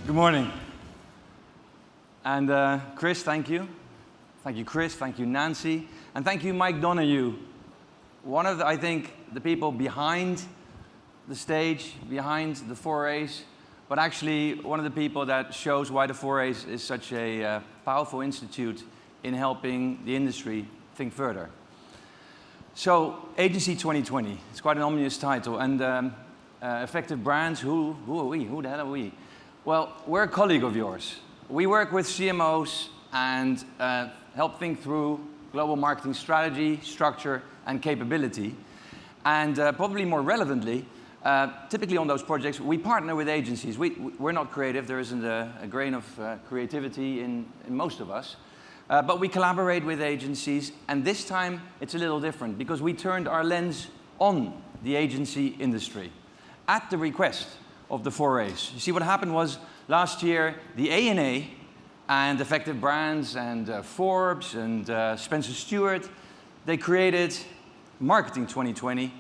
Good morning. And Chris, thank you. Thank you, Chris. Thank you, Nancy. And thank you, Mike Donahue. One of, I think, the people behind the stage, behind the 4A's, but actually one of the people that shows why the 4A's is such a powerful institute in helping the industry think further. So, Agency2020, it's quite an ominous title, and effective brands, who are we? Who the hell are we? Well, we're a colleague of yours. We work with CMOs and help think through global marketing strategy, structure, and capability. And probably more relevantly, typically on those projects, we partner with agencies. We're not creative. There isn't a grain of creativity in most of us. But we collaborate with agencies, and this time it's a little different because we turned our lens on the agency industry at the request of the 4A's. You see, what happened was last year, the A&A and Effective Brands and Forbes and Spencer Stuart, they created Marketing2020,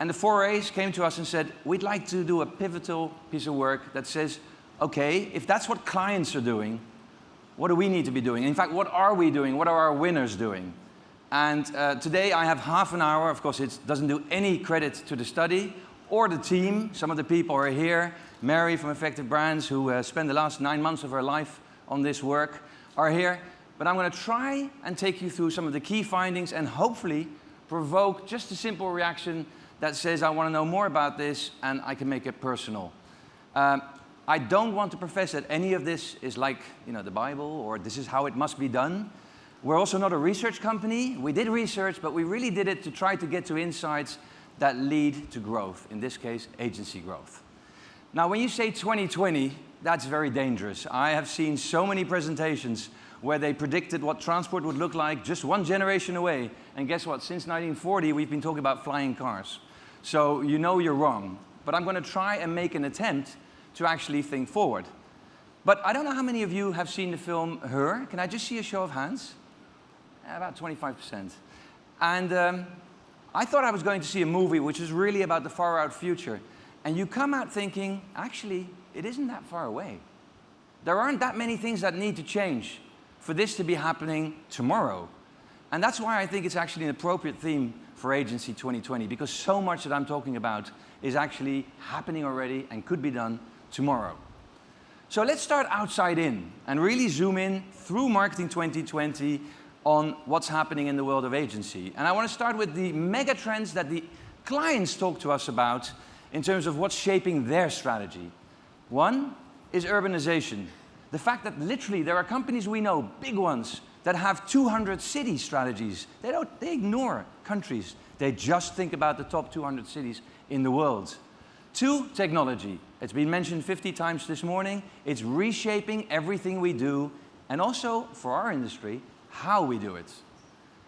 and the 4A's came to us and said, we'd like to do a pivotal piece of work that says, okay, if that's what clients are doing, what do we need to be doing? In fact, what are we doing? What are our winners doing? And today I have half an hour. Of course, it doesn't do any credit to the study or the team. Some of the people are here. Mary from Effective Brands, who spent the last 9 months of her life on this work, are here. But I'm going to try and take you through some of the key findings and hopefully provoke just a simple reaction that says, I want to know more about this and I can make it personal. I don't want to profess that any of this is like, the Bible, or this is how it must be done. We're also not a research company. We did research, but we really did it to try to get to insights that lead to growth, in this case, agency growth. Now, when you say 2020, that's very dangerous. I have seen so many presentations where they predicted what transport would look like just one generation away. And guess what? Since 1940, we've been talking about flying cars. So you know you're wrong. But I'm going to try and make an attempt to actually think forward. But I don't know how many of you have seen the film Her. Can I just see a show of hands? About 25%. And I thought I was going to see a movie which is really about the far-out future. And you come out thinking, actually, it isn't that far away. There aren't that many things that need to change for this to be happening tomorrow. And that's why I think it's actually an appropriate theme for Agency2020, because so much that I'm talking about is actually happening already and could be done tomorrow. So let's start outside in and really zoom in through Marketing2020 on what's happening in the world of agency. And I want to start with the mega trends that the clients talk to us about in terms of what's shaping their strategy. One is urbanization. The fact that literally there are companies we know, big ones, that have 200 city strategies. They ignore countries. They just think about the top 200 cities in the world. Two, technology. It's been mentioned 50 times this morning. It's reshaping everything we do, and also, for our industry, how we do it.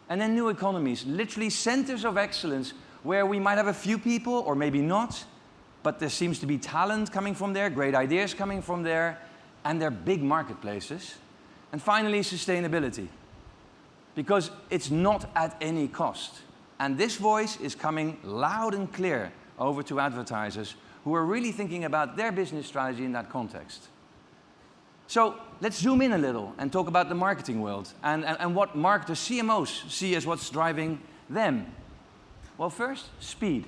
And then new economies, literally centers of excellence where we might have a few people, or maybe not, but there seems to be talent coming from there, great ideas coming from there, and they're big marketplaces. And finally, sustainability, because it's not at any cost. And this voice is coming loud and clear over to advertisers who are really thinking about their business strategy in that context. So let's zoom in a little and talk about the marketing world and what the CMOs see as what's driving them. Well, first, speed.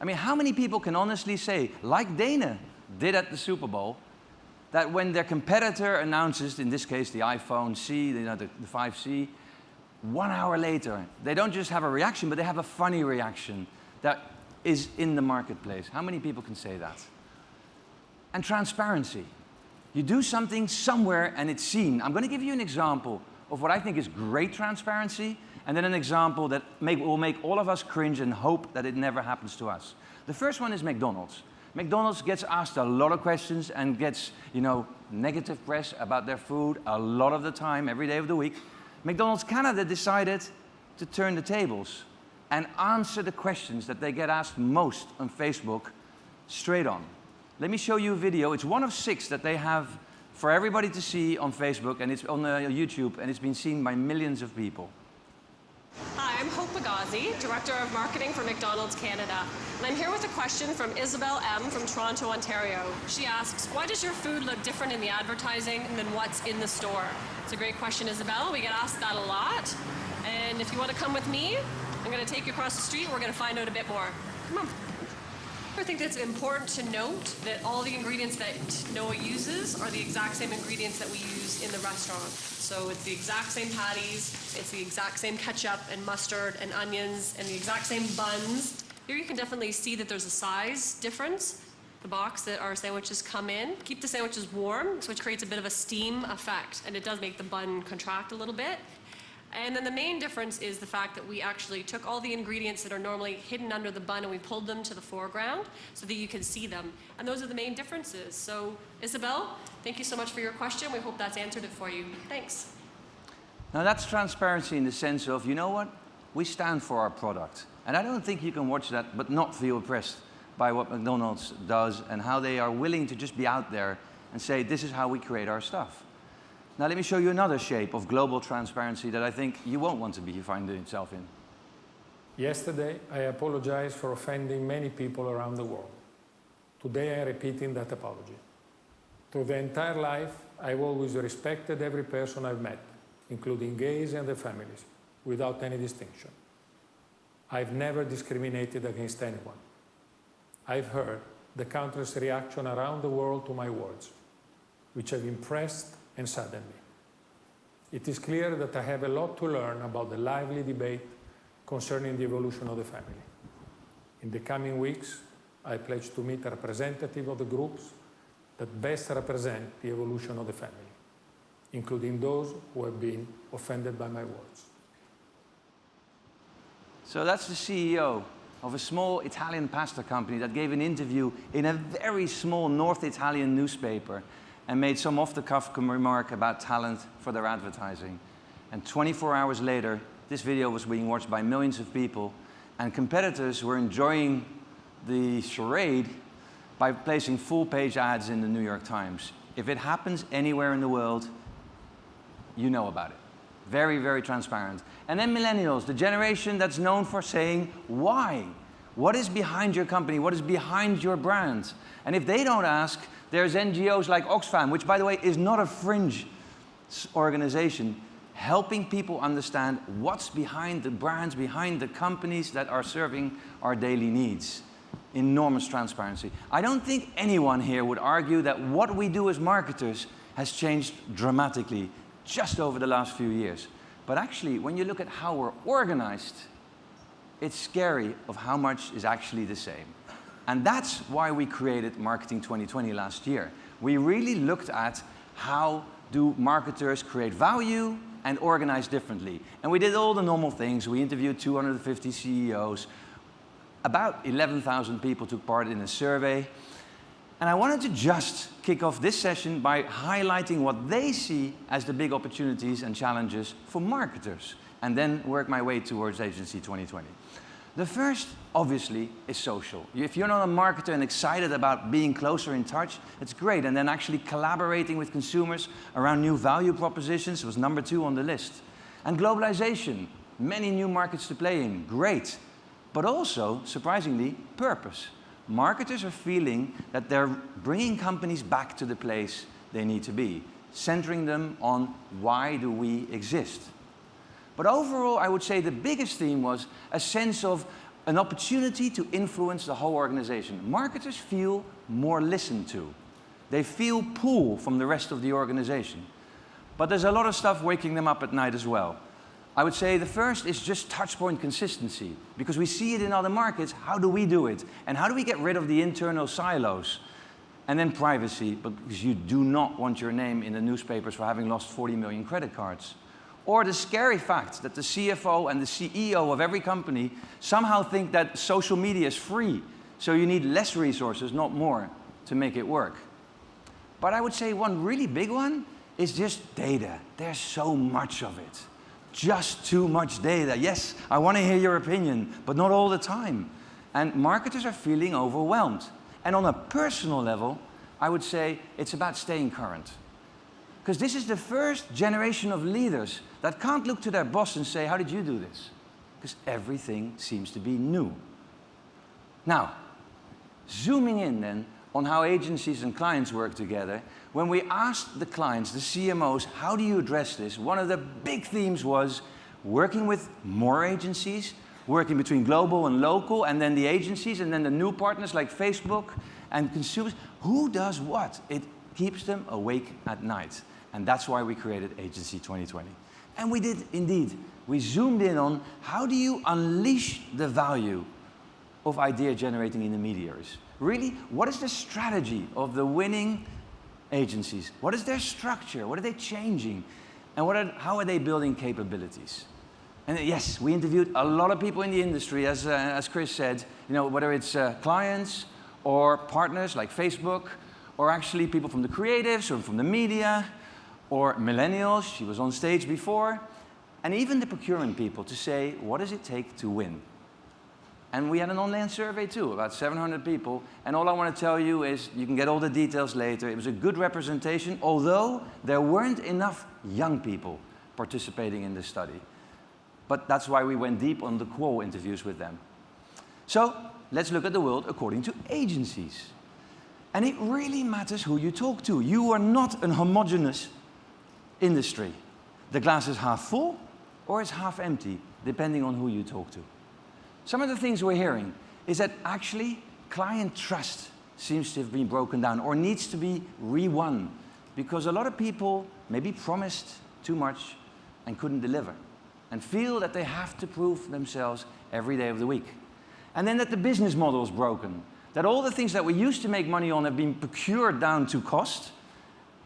I mean, how many people can honestly say, like Dana did at the Super Bowl, that when their competitor announces, in this case the iPhone C, the 5C, 1 hour later, they don't just have a reaction, but they have a funny reaction that is in the marketplace. How many people can say that? And transparency. You do something somewhere and it's seen. I'm going to give you an example of what I think is great transparency, and then an example that will make all of us cringe and hope that it never happens to us. The first one is McDonald's. McDonald's gets asked a lot of questions and gets, negative press about their food a lot of the time, every day of the week. McDonald's Canada decided to turn the tables and answer the questions that they get asked most on Facebook straight on. Let me show you a video. It's one of 6 that they have for everybody to see on Facebook, and it's on YouTube, and it's been seen by millions of people. Hi, I'm Hope Magazi, Director of Marketing for McDonald's Canada. And I'm here with a question from Isabel M. from Toronto, Ontario. She asks, why does your food look different in the advertising than what's in the store? It's a great question, Isabel. We get asked that a lot. And if you want to come with me, I'm going to take you across the street. We're going to find out a bit more. Come on. I think it's important to note that all the ingredients that Noah uses are the exact same ingredients that we use in the restaurant. So it's the exact same patties, it's the exact same ketchup and mustard and onions and the exact same buns. Here you can definitely see that there's a size difference. The box that our sandwiches come in. Keep the sandwiches warm, which creates a bit of a steam effect, and it does make the bun contract a little bit. And then the main difference is the fact that we actually took all the ingredients that are normally hidden under the bun and we pulled them to the foreground so that you can see them. And those are the main differences. So, Isabel, thank you so much for your question. We hope that's answered it for you. Thanks. Now that's transparency in the sense of, you know what? We stand for our product. And I don't think you can watch that but not feel impressed by what McDonald's does and how they are willing to just be out there and say, this is how we create our stuff. Now let me show you another shape of global transparency that I think you won't want to find yourself in. Yesterday, I apologized for offending many people around the world. Today, I'm repeating that apology. Through the entire life, I've always respected every person I've met, including gays and their families, without any distinction. I've never discriminated against anyone. I've heard the countless reaction around the world to my words, which have impressed and saddened me. It is clear that I have a lot to learn about the lively debate concerning the evolution of the family. In the coming weeks, I pledge to meet a representative of the groups that best represent the evolution of the family, including those who have been offended by my words. So that's the CEO of a small Italian pasta company that gave an interview in a very small North Italian newspaper and made some off-the-cuff remark about talent for their advertising. And 24 hours later, this video was being watched by millions of people, and competitors were enjoying the charade by placing full-page ads in the New York Times. If it happens anywhere in the world, you know about it. Very, very transparent. And then Millennials, the generation that's known for saying, why? What is behind your company? What is behind your brand? And if they don't ask, there's NGOs like Oxfam, which, by the way, is not a fringe organization, helping people understand what's behind the brands, behind the companies that are serving our daily needs. Enormous transparency. I don't think anyone here would argue that what we do as marketers has changed dramatically just over the last few years. But actually, when you look at how we're organized, it's scary of how much is actually the same. And that's why we created Marketing 2020 last year. We really looked at how do marketers create value and organize differently. And we did all the normal things. We interviewed 250 CEOs. About 11,000 people took part in a survey. And I wanted to just kick off this session by highlighting what they see as the big opportunities and challenges for marketers, and then work my way towards Agency 2020. The first, obviously, is social. If you're not a marketer and excited about being closer in touch, it's great. And then actually collaborating with consumers around new value propositions was number 2 on the list. And globalization, many new markets to play in, great. But also, surprisingly, purpose. Marketers are feeling that they're bringing companies back to the place they need to be, centering them on why do we exist. But overall, I would say the biggest theme was a sense of an opportunity to influence the whole organization. Marketers feel more listened to. They feel pull from the rest of the organization. But there's a lot of stuff waking them up at night as well. I would say the first is just touchpoint consistency, because we see it in other markets. How do we do it? And how do we get rid of the internal silos? And then privacy, because you do not want your name in the newspapers for having lost 40 million credit cards. Or the scary fact that the CFO and the CEO of every company somehow think that social media is free, so you need less resources, not more, to make it work. But I would say one really big one is just data. There's so much of it. Just too much data. Yes, I want to hear your opinion, but not all the time. And marketers are feeling overwhelmed. And on a personal level, I would say it's about staying current. Because this is the first generation of leaders that can't look to their boss and say, how did you do this? because everything seems to be new. Now, zooming in then on how agencies and clients work together, when we asked the clients, the CMOs, how do you address this? One of the big themes was working with more agencies, working between global and local, and then the agencies, and then the new partners like Facebook and consumers. Who does what? It keeps them awake at night. And that's why we created Agency2020. And we did indeed. We zoomed in on how do you unleash the value of idea-generating intermediaries. Really, what is the strategy of the winning agencies? What is their structure? What are they changing? And how are they building capabilities? And yes, we interviewed a lot of people in the industry, as Chris said, whether it's clients or partners like Facebook, or actually people from the creatives or from the media, or Millennials, she was on stage before, and even the procurement people to say, what does it take to win? And we had an online survey too, about 700 people. And all I want to tell you is, you can get all the details later. It was a good representation, although there weren't enough young people participating in this study. But that's why we went deep on the qual interviews with them. So let's look at the world according to agencies. And it really matters who you talk to. You are not a homogeneous industry. The glass is half full or it's half empty, depending on who you talk to. Some of the things we're hearing is that actually client trust seems to have been broken down or needs to be re-won because a lot of people maybe promised too much and couldn't deliver and feel that they have to prove themselves every day of the week. And then that the business model is broken, that all the things that we used to make money on have been procured down to cost,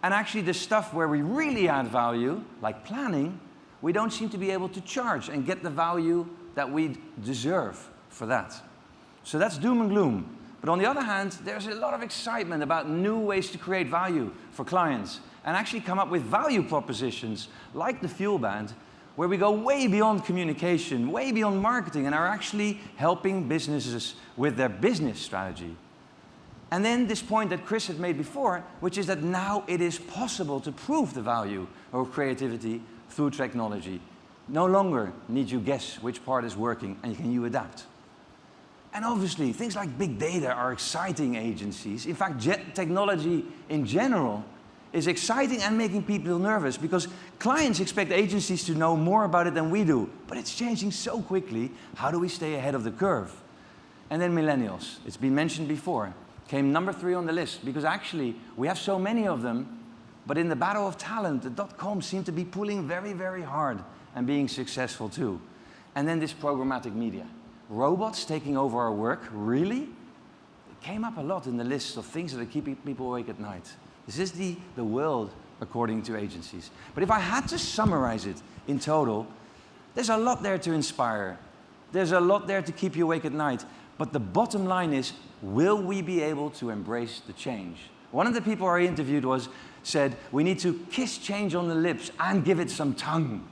and actually the stuff where we really add value, like planning, we don't seem to be able to charge and get the value that we deserve for that. So that's doom and gloom. But on the other hand, there's a lot of excitement about new ways to create value for clients and actually come up with value propositions like the Fuel Band, where we go way beyond communication, way beyond marketing, and are actually helping businesses with their business strategy. And then this point that Chris had made before, which is that now it is possible to prove the value of creativity through technology. No longer need you guess which part is working, and can you adapt. And obviously, things like big data are exciting agencies. In fact, technology in general is exciting and making people nervous because clients expect agencies to know more about it than we do. But it's changing so quickly. How do we stay ahead of the curve? And then millennials, it's been mentioned before, came number 3 on the list because actually we have so many of them, but in the battle of talent, the .com seem to be pulling very, very hard and being successful too. And then this programmatic media. Robots taking over our work, really? It came up a lot in the list of things that are keeping people awake at night. This is the world according to agencies. But if I had to summarize it in total, there's a lot there to inspire. There's a lot there to keep you awake at night. But the bottom line is, will we be able to embrace the change? One of the people I interviewed said, we need to kiss change on the lips and give it some tongue.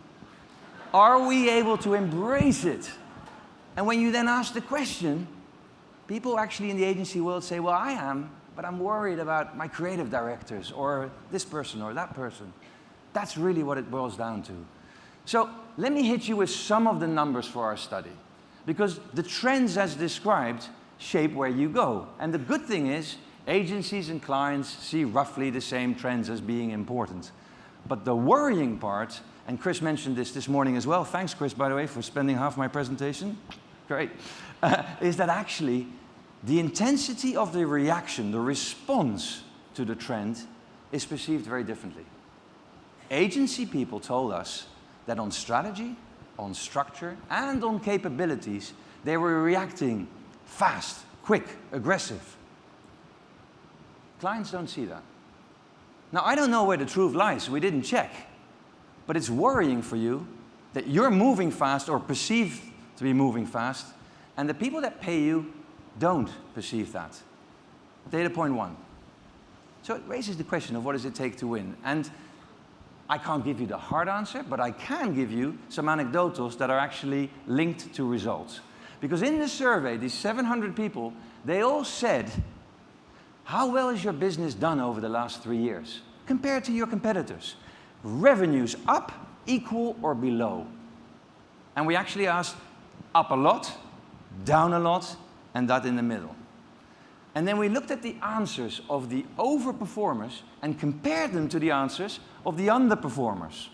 Are we able to embrace it? And when you then ask the question, people actually in the agency world say, well, I am, but I'm worried about my creative directors or this person or that person. That's really what it boils down to. So let me hit you with some of the numbers for our study, because the trends as described shape where you go. And the good thing is, agencies and clients see roughly the same trends as being important. But the worrying part, and Chris mentioned this morning as well, thanks Chris, by the way, for spending half my presentation, great, is that actually the intensity of the reaction, the response to the trend, is perceived very differently. Agency people told us that on strategy, on structure, and on capabilities, they were reacting fast, quick, aggressive. Clients don't see that. Now, I don't know where the truth lies, we didn't check, but it's worrying for you that you're moving fast or perceived to be moving fast, and the people that pay you don't perceive that. Data point 1. So it raises the question of what does it take to win? And I can't give you the hard answer, but I can give you some anecdotals that are actually linked to results. Because in the survey, these 700 people, they all said, how well is your business done over the last 3 years compared to your competitors? Revenues up, equal, or below? And we actually asked, up a lot, down a lot, and that in the middle. And then we looked at the answers of the overperformers and compared them to the answers of the underperformers.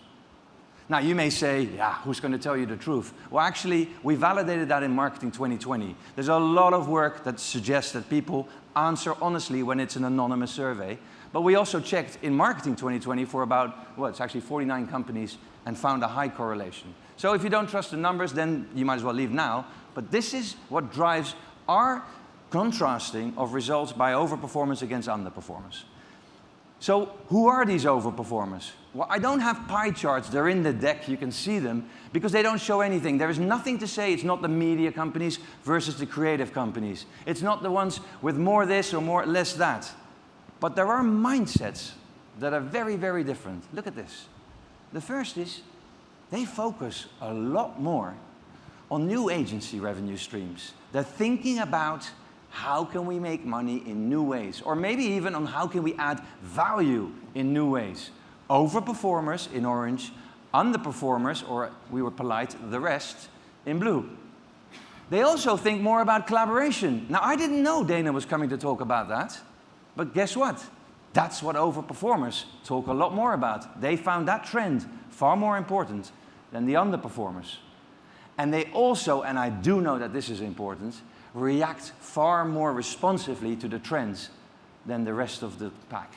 Now, you may say, yeah, who's going to tell you the truth? Well, actually, we validated that in Marketing 2020. There's a lot of work that suggests that people answer honestly when it's an anonymous survey. But we also checked in Marketing 2020 for about, well, it's actually 49 companies and found a high correlation. So if you don't trust the numbers, then you might as well leave now. But this is what drives our contrasting of results by overperformance against underperformance. So who are these overperformers? Well, I don't have pie charts. They're in the deck. You can see them because they don't show anything. There is nothing to say. It's not the media companies versus the creative companies. It's not the ones with more this or more less that. But there are mindsets that are very, very different. Look at this. The first is they focus a lot more on new agency revenue streams. They're thinking about how can we make money in new ways, or maybe even on how can we add value in new ways. Overperformers in orange, underperformers, or we were polite, the rest, in blue. They also think more about collaboration. Now, I didn't know Dana was coming to talk about that, but guess what? That's what overperformers talk a lot more about. They found that trend far more important than the underperformers. And they also, and I do know that this is important, react far more responsively to the trends than the rest of the pack.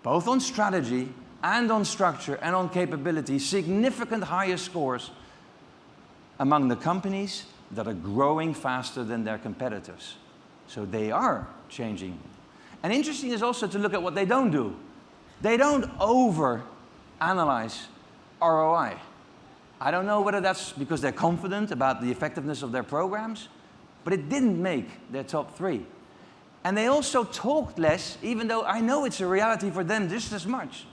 Both on strategy and on structure and on capability, significant higher scores among the companies that are growing faster than their competitors. So they are changing. And interesting is also to look at what they don't do. They don't over-analyze ROI. I don't know whether that's because they're confident about the effectiveness of their programs, but it didn't make their top 3. And they also talked less, even though I know it's a reality for them just as much,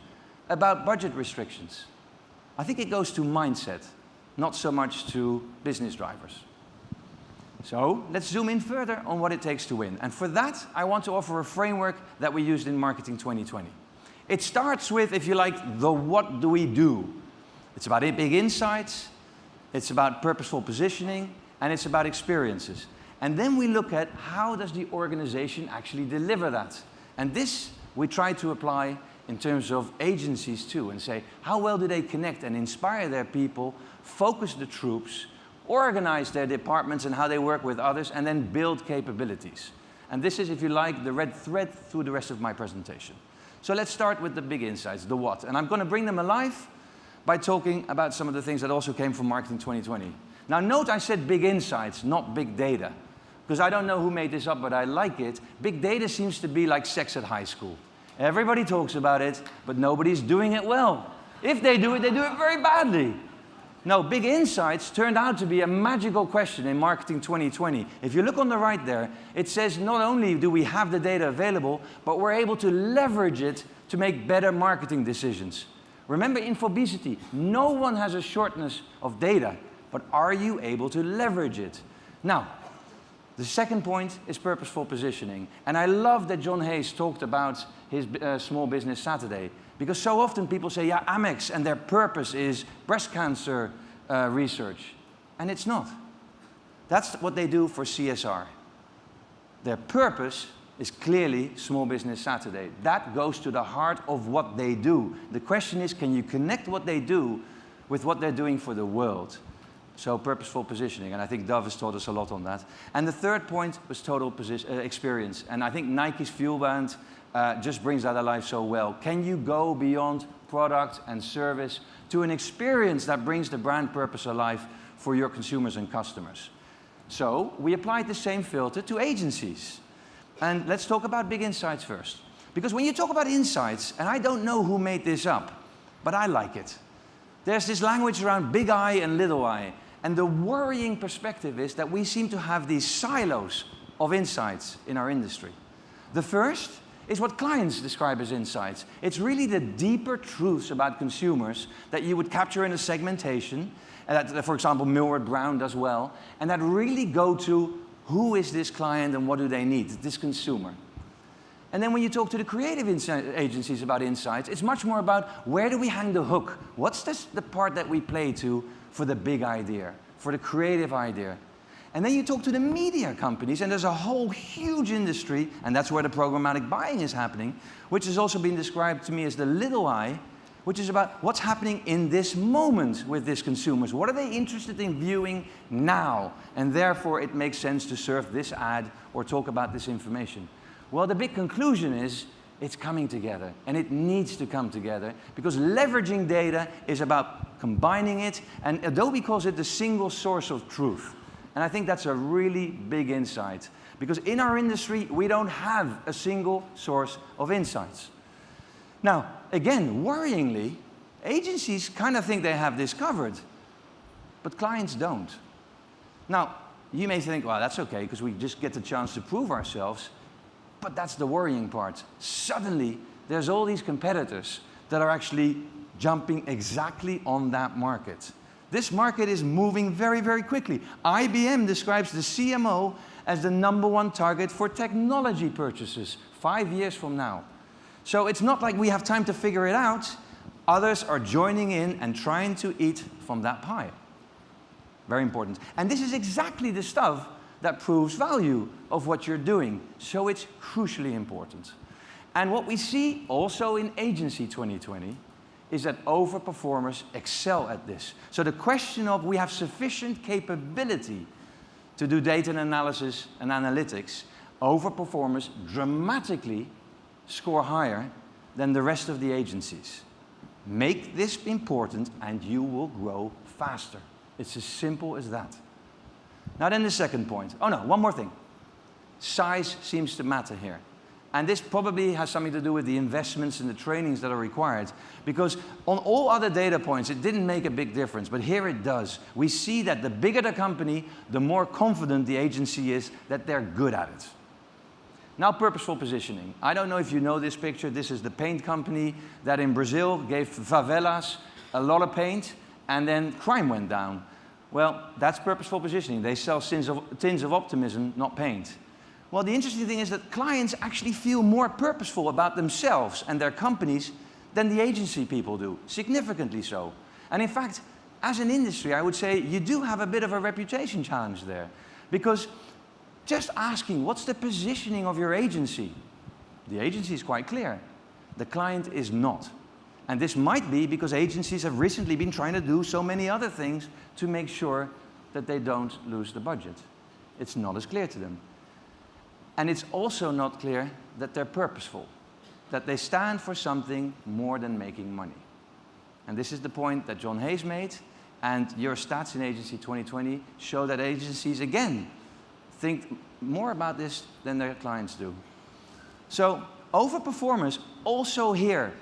about budget restrictions. I think it goes to mindset, not so much to business drivers. So let's zoom in further on what it takes to win. And for that, I want to offer a framework that we used in Marketing 2020. It starts with, if you like, the what do we do? It's about big insights, it's about purposeful positioning, and it's about experiences. And then we look at how does the organization actually deliver that. And this we try to apply in terms of agencies too, and say, how well do they connect and inspire their people, focus the troops, organize their departments and how they work with others, and then build capabilities. And this is, if you like, the red thread through the rest of my presentation. So let's start with the big insights, the what. And I'm going to bring them alive by talking about some of the things that also came from Marketing 2020. Now note I said big insights, not big data. Because I don't know who made this up, but I like it. Big data seems to be like sex at high school. Everybody talks about it, but nobody's doing it well. If they do it very badly. No, big insights turned out to be a magical question in Marketing 2020. If you look on the right there, it says not only do we have the data available, but we're able to leverage it to make better marketing decisions. Remember infobesity, no one has a shortness of data, but are you able to leverage it? Now, the second point is purposeful positioning. And I love that John Hayes talked about his Small Business Saturday. Because so often people say, yeah, Amex and their purpose is breast cancer research. And it's not. That's what they do for CSR. Their purpose is clearly Small Business Saturday. That goes to the heart of what they do. The question is, can you connect what they do with what they're doing for the world? So purposeful positioning, and I think Dove has taught us a lot on that. And the third point was total experience. And I think Nike's Fuel Band just brings that alive so well. Can you go beyond product and service to an experience that brings the brand purpose alive for your consumers and customers? So we applied the same filter to agencies. And let's talk about big insights first. Because when you talk about insights, and I don't know who made this up, but I like it. There's this language around big I and little I. And the worrying perspective is that we seem to have these silos of insights in our industry. The first is what clients describe as insights. It's really the deeper truths about consumers that you would capture in a segmentation, and that, for example, Millward Brown does well, and that really go to who is this client and what do they need, this consumer. And then when you talk to the creative agencies about insights, it's much more about where do we hang the hook? What's the part that we play to for the big idea, for the creative idea? And then you talk to the media companies, and there's a whole huge industry, and that's where the programmatic buying is happening, which has also been described to me as the little I, which is about what's happening in this moment with these consumers. What are they interested in viewing now? And therefore, it makes sense to serve this ad or talk about this information. Well, the big conclusion is it's coming together, and it needs to come together, because leveraging data is about combining it, and Adobe calls it the single source of truth. And I think that's a really big insight, because in our industry, we don't have a single source of insights. Now, again, worryingly, agencies kind of think they have this covered, but clients don't. Now, you may think, well, that's okay, because we just get the chance to prove ourselves, but that's the worrying part. Suddenly, there's all these competitors that are actually jumping exactly on that market. This market is moving very, very quickly. IBM describes the CMO as the #1 target for technology purchases 5 years from now. So it's not like we have time to figure it out. Others are joining in and trying to eat from that pie. Very important. And this is exactly the stuff that proves value of what you're doing. So it's crucially important. And what we see also in Agency 2020 is that overperformers excel at this. So the question of we have sufficient capability to do data analysis and analytics, overperformers dramatically score higher than the rest of the agencies. Make this important and you will grow faster. It's as simple as that. Now then the second point. Oh no, one more thing. Size seems to matter here. And this probably has something to do with the investments and the trainings that are required. Because on all other data points, it didn't make a big difference, but here it does. We see that the bigger the company, the more confident the agency is that they're good at it. Now, purposeful positioning. I don't know if you know this picture. This is the paint company that in Brazil gave favelas a lot of paint, and then crime went down. Well, that's purposeful positioning. They sell tins of optimism, not paint. Well, the interesting thing is that clients actually feel more purposeful about themselves and their companies than the agency people do, significantly so. And in fact, as an industry, I would say you do have a bit of a reputation challenge there. Because just asking, what's the positioning of your agency? The agency is quite clear. The client is not. And this might be because agencies have recently been trying to do so many other things to make sure that they don't lose the budget. It's not as clear to them. And it's also not clear that they're purposeful, that they stand for something more than making money. And this is the point that John Hayes made, and your stats in Agency 2020 show that agencies, again, think more about this than their clients do. So overperformers also here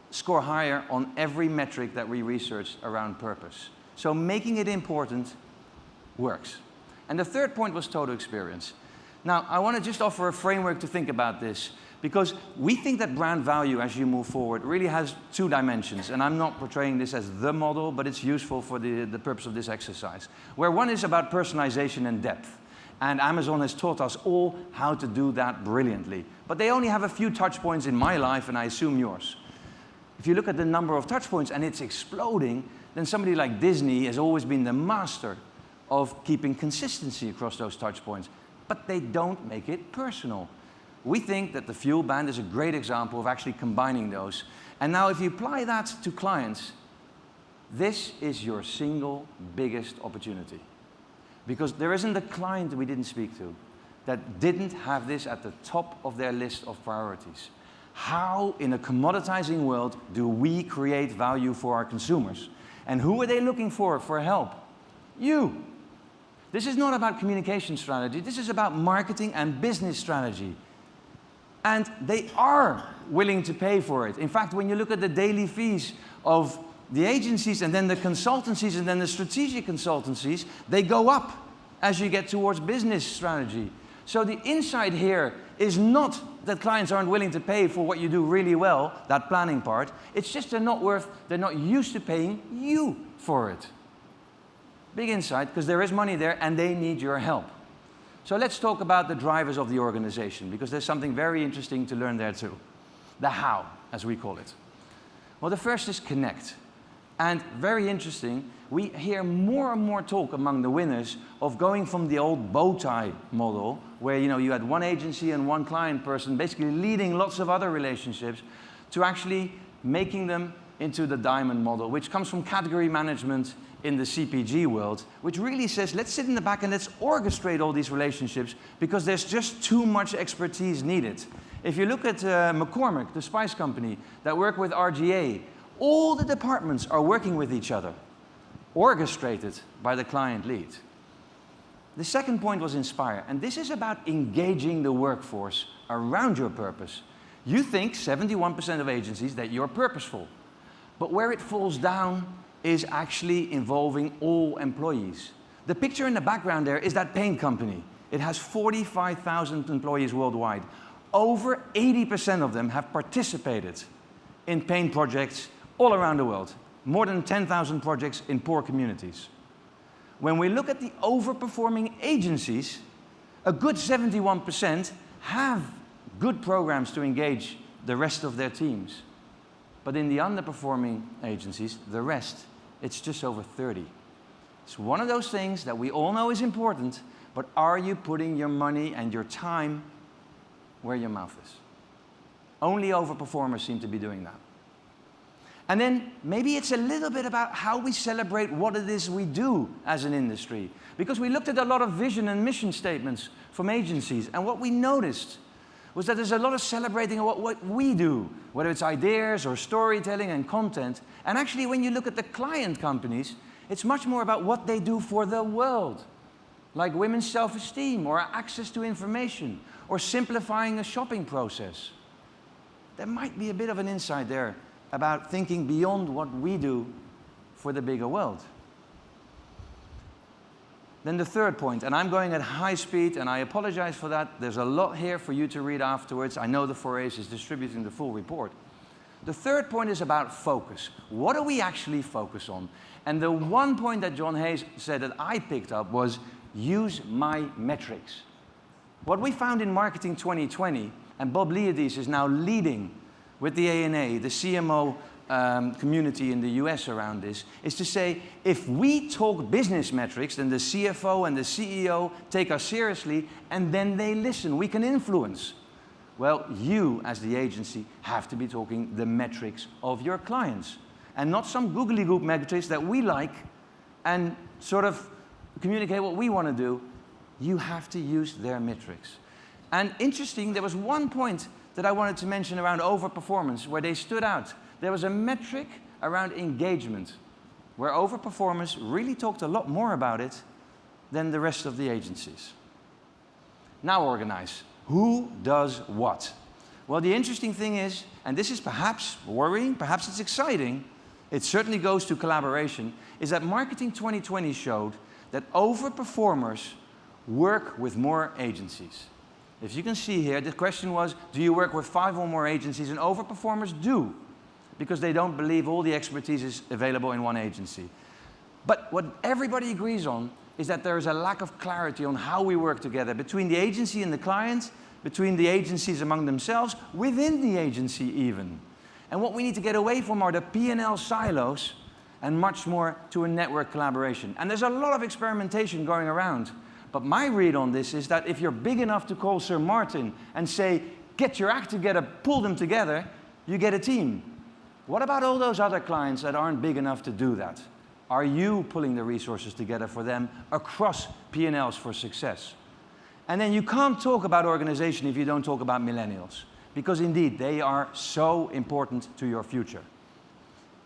score higher on every metric that we researched around purpose. So making it important works. And the third point was total experience. Now, I want to just offer a framework to think about this, because we think that brand value as you move forward really has two dimensions, and I'm not portraying this as the model, but it's useful for the purpose of this exercise, where one is about personalization and depth. And Amazon has taught us all how to do that brilliantly. But they only have a few touch points in my life, and I assume yours. If you look at the number of touch points and it's exploding, then somebody like Disney has always been the master of keeping consistency across those touch points. But they don't make it personal. We think that the fuel band is a great example of actually combining those. And now if you apply that to clients, this is your single biggest opportunity. Because there isn't a client we didn't speak to that didn't have this at the top of their list of priorities. How, in a commoditizing world, do we create value for our consumers? And who are they looking for help? You. This is not about communication strategy. This is about marketing and business strategy. And they are willing to pay for it. In fact, when you look at the daily fees of the agencies and then the consultancies and then the strategic consultancies, they go up as you get towards business strategy. So the insight here is not that clients aren't willing to pay for what you do really well, that planning part. It's just they're not used to paying you for it. Big insight, because there is money there and they need your help. So let's talk about the drivers of the organization, because there's something very interesting to learn there too. The how, as we call it. Well, the first is connect. And very interesting, we hear more and more talk among the winners of going from the old bow tie model, where you had one agency and one client person basically leading lots of other relationships, to actually making them into the diamond model, which comes from category management in the CPG world, which really says, let's sit in the back and let's orchestrate all these relationships because there's just too much expertise needed. If you look at McCormick, the spice company, that work with RGA, all the departments are working with each other, orchestrated by the client lead. The second point was inspire, and this is about engaging the workforce around your purpose. You think, 71% of agencies, that you're purposeful, but where it falls down is actually involving all employees. The picture in the background there is that paint company. It has 45,000 employees worldwide. Over 80% of them have participated in paint projects all around the world. More than 10,000 projects in poor communities. When we look at the overperforming agencies, a good 71% have good programs to engage the rest of their teams. But in the underperforming agencies, the rest, it's just over 30. It's one of those things that we all know is important, but are you putting your money and your time where your mouth is? Only overperformers seem to be doing that. And then maybe it's a little bit about how we celebrate what it is we do as an industry. Because we looked at a lot of vision and mission statements from agencies, and what we noticed was that there's a lot of celebrating of what we do, whether it's ideas or storytelling and content. And actually, when you look at the client companies, it's much more about what they do for the world, like women's self-esteem or access to information or simplifying a shopping process. There might be a bit of an insight there about thinking beyond what we do for the bigger world. Then the third point, and I'm going at high speed, and I apologize for that. There's a lot here for you to read afterwards. I know the 4A's is distributing the full report. The third point is about focus. What do we actually focus on? And the one point that John Hayes said that I picked up was, use my metrics. What we found in Marketing 2020, and Bob Liadis is now leading with the ANA, the CMO community in the US around this, is to say, if we talk business metrics, then the CFO and the CEO take us seriously, and then they listen. We can influence. Well, you, as the agency, have to be talking the metrics of your clients, and not some googly-goop metrics that we like and sort of communicate what we want to do. You have to use their metrics. And interesting, there was one point that I wanted to mention around overperformance where they stood out. There was a metric around engagement where overperformers really talked a lot more about it than the rest of the agencies. Now organize. Who does what? Well, the interesting thing is, and this is perhaps worrying, perhaps it's exciting, it certainly goes to collaboration, is that Marketing 2020 showed that overperformers work with more agencies. If you can see here, the question was, do you work with 5 or more agencies? And overperformers do, because they don't believe all the expertise is available in one agency. But what everybody agrees on is that there is a lack of clarity on how we work together between the agency and the client, between the agencies among themselves, within the agency even. And what we need to get away from are the P&L silos and much more to a network collaboration. And there's a lot of experimentation going around. But my read on this is that if you're big enough to call Sir Martin and say, get your act together, pull them together, you get a team. What about all those other clients that aren't big enough to do that? Are you pulling the resources together for them across P&Ls for success? And then you can't talk about organization if you don't talk about millennials, because indeed they are so important to your future.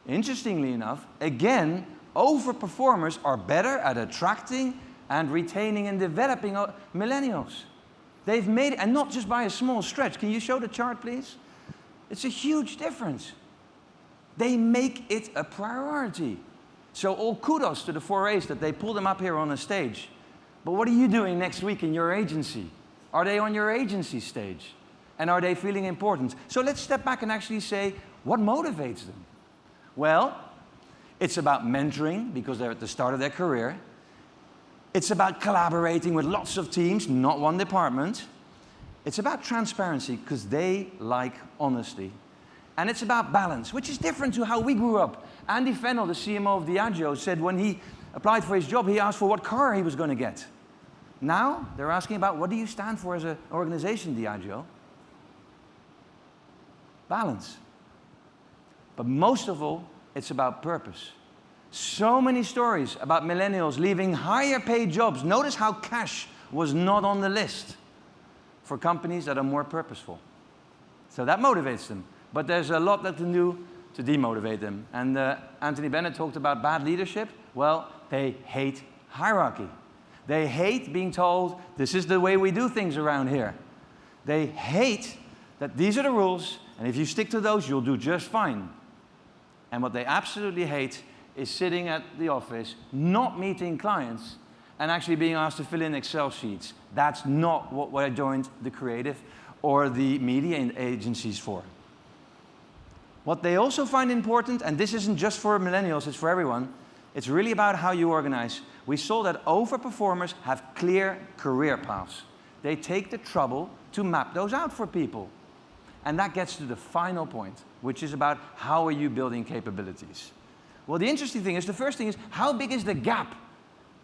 Interestingly enough, again, overperformers are better at attracting and retaining and developing millennials. They've made it, and not just by a small stretch. Can you show the chart, please? It's a huge difference. They make it a priority. So all kudos to the 4A's that they pull them up here on the stage. But what are you doing next week in your agency? Are they on your agency stage? And are they feeling important? So let's step back and actually say, what motivates them? Well, it's about mentoring, because they're at the start of their career. It's about collaborating with lots of teams, not one department. It's about transparency, because they like honesty. And it's about balance, which is different to how we grew up. Andy Fennell, the CMO of Diageo, said when he applied for his job, he asked for what car he was going to get. Now, they're asking about what do you stand for as an organization, Diageo? Balance. But most of all, it's about purpose. So many stories about millennials leaving higher paid jobs. Notice how cash was not on the list for companies that are more purposeful. So that motivates them. But there's a lot that can do to demotivate them. And Anthony Bennett talked about bad leadership. Well, they hate hierarchy. They hate being told, this is the way we do things around here. They hate that these are the rules, and if you stick to those, you'll do just fine. And what they absolutely hate is sitting at the office, not meeting clients, and actually being asked to fill in Excel sheets. That's not what I joined the creative or the media agencies for. What they also find important, and this isn't just for millennials, it's for everyone, it's really about how you organize. We saw that overperformers have clear career paths. They take the trouble to map those out for people. And that gets to the final point, which is about how are you building capabilities. Well, the interesting thing is, the first thing is, how big is the gap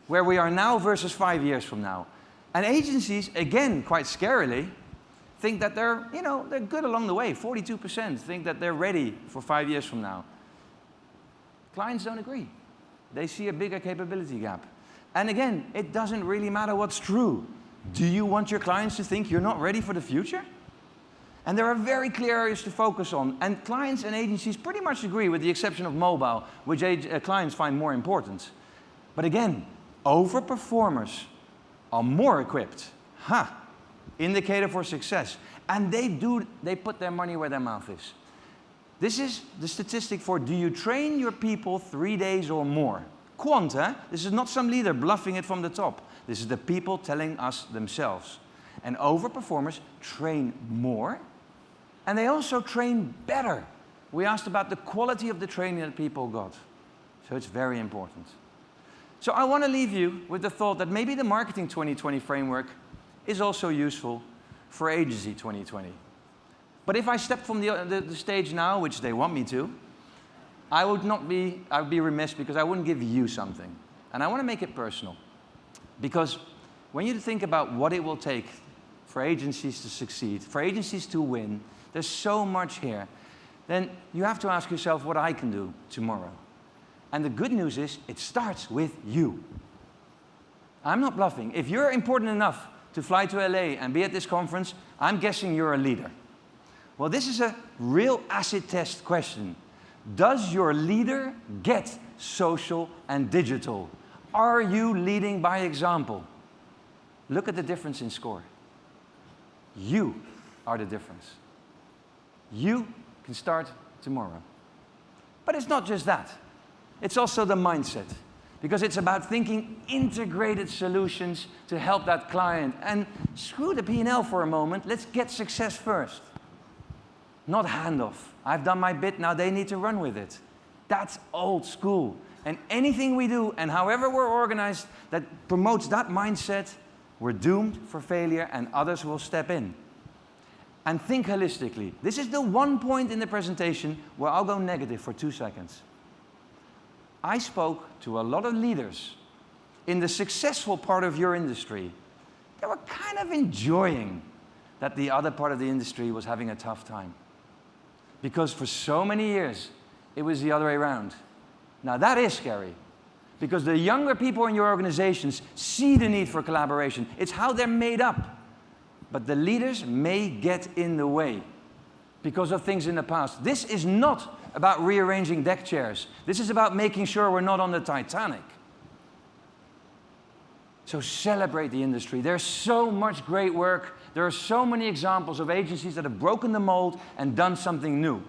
where we are now versus 5 years from now? And agencies, again, quite scarily, think that they're good along the way. 42% think that they're ready for 5 years from now. Clients don't agree. They see a bigger capability gap. And again, it doesn't really matter what's true. Do you want your clients to think you're not ready for the future? And there are very clear areas to focus on. And clients and agencies pretty much agree, with the exception of mobile, which clients find more important. But again, overperformers are more equipped. Indicator for success. And they put their money where their mouth is. This is the statistic for, do you train your people 3 days or more? Quant, eh? This is not some leader bluffing it from the top. This is the people telling us themselves. And overperformers train more, and they also train better. We asked about the quality of the training that people got. So it's very important. So I want to leave you with the thought that maybe the Marketing 2020 framework is also useful for Agency 2020. But if I stepped from the stage now, which they want me to, I would be remiss because I wouldn't give you something. And I want to make it personal. Because when you think about what it will take for agencies to succeed, for agencies to win, there's so much here. Then you have to ask yourself what I can do tomorrow. And the good news is, it starts with you. I'm not bluffing. If you're important enough to fly to LA and be at this conference, I'm guessing you're a leader. Well, this is a real acid test question. Does your leader get social and digital? Are you leading by example? Look at the difference in score. You are the difference. You can start tomorrow. But it's not just that. It's also the mindset. Because it's about thinking integrated solutions to help that client. And screw the P&L for a moment. Let's get success first. Not handoff. I've done my bit, now they need to run with it. That's old school. And anything we do, and however we're organized, that promotes that mindset, we're doomed for failure and others will step in. And think holistically. This is the one point in the presentation where I'll go negative for 2 seconds. I spoke to a lot of leaders in the successful part of your industry. They were kind of enjoying that the other part of the industry was having a tough time. Because for so many years, it was the other way around. Now that is scary. Because the younger people in your organizations see the need for collaboration. It's how they're made up. But the leaders may get in the way because of things in the past. This is not about rearranging deck chairs. This is about making sure we're not on the Titanic. So celebrate the industry. There's so much great work. There are so many examples of agencies that have broken the mold and done something new.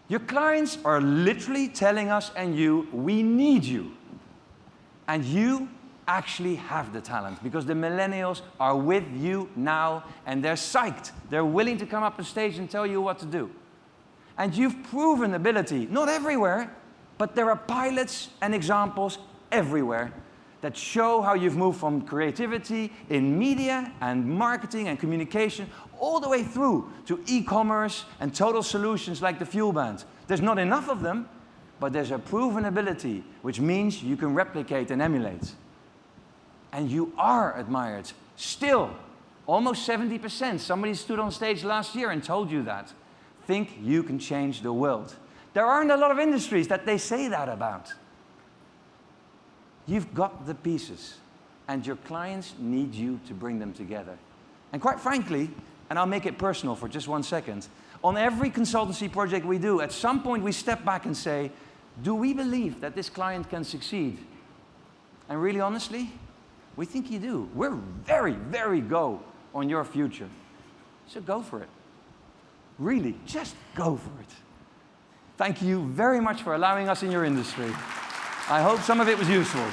Your clients are literally telling us and you, we need you. And you actually have the talent because the millennials are with you now and they're psyched. They're willing to come up on stage and tell you what to do. And you've proven ability, not everywhere, but there are pilots and examples everywhere that show how you've moved from creativity in media and marketing and communication all the way through to e-commerce and total solutions like the fuel band. There's not enough of them, but there's a proven ability, which means you can replicate and emulate. And you are admired. Still, almost 70%. Somebody stood on stage last year and told you that. Think you can change the world. There aren't a lot of industries that they say that about. You've got the pieces, and your clients need you to bring them together. And quite frankly, and I'll make it personal for just 1 second, on every consultancy project we do, at some point we step back and say, do we believe that this client can succeed? And really honestly, we think you do. We're very, very go on your future. So go for it. Really, just go for it. Thank you very much for allowing us in your industry. I hope some of it was useful.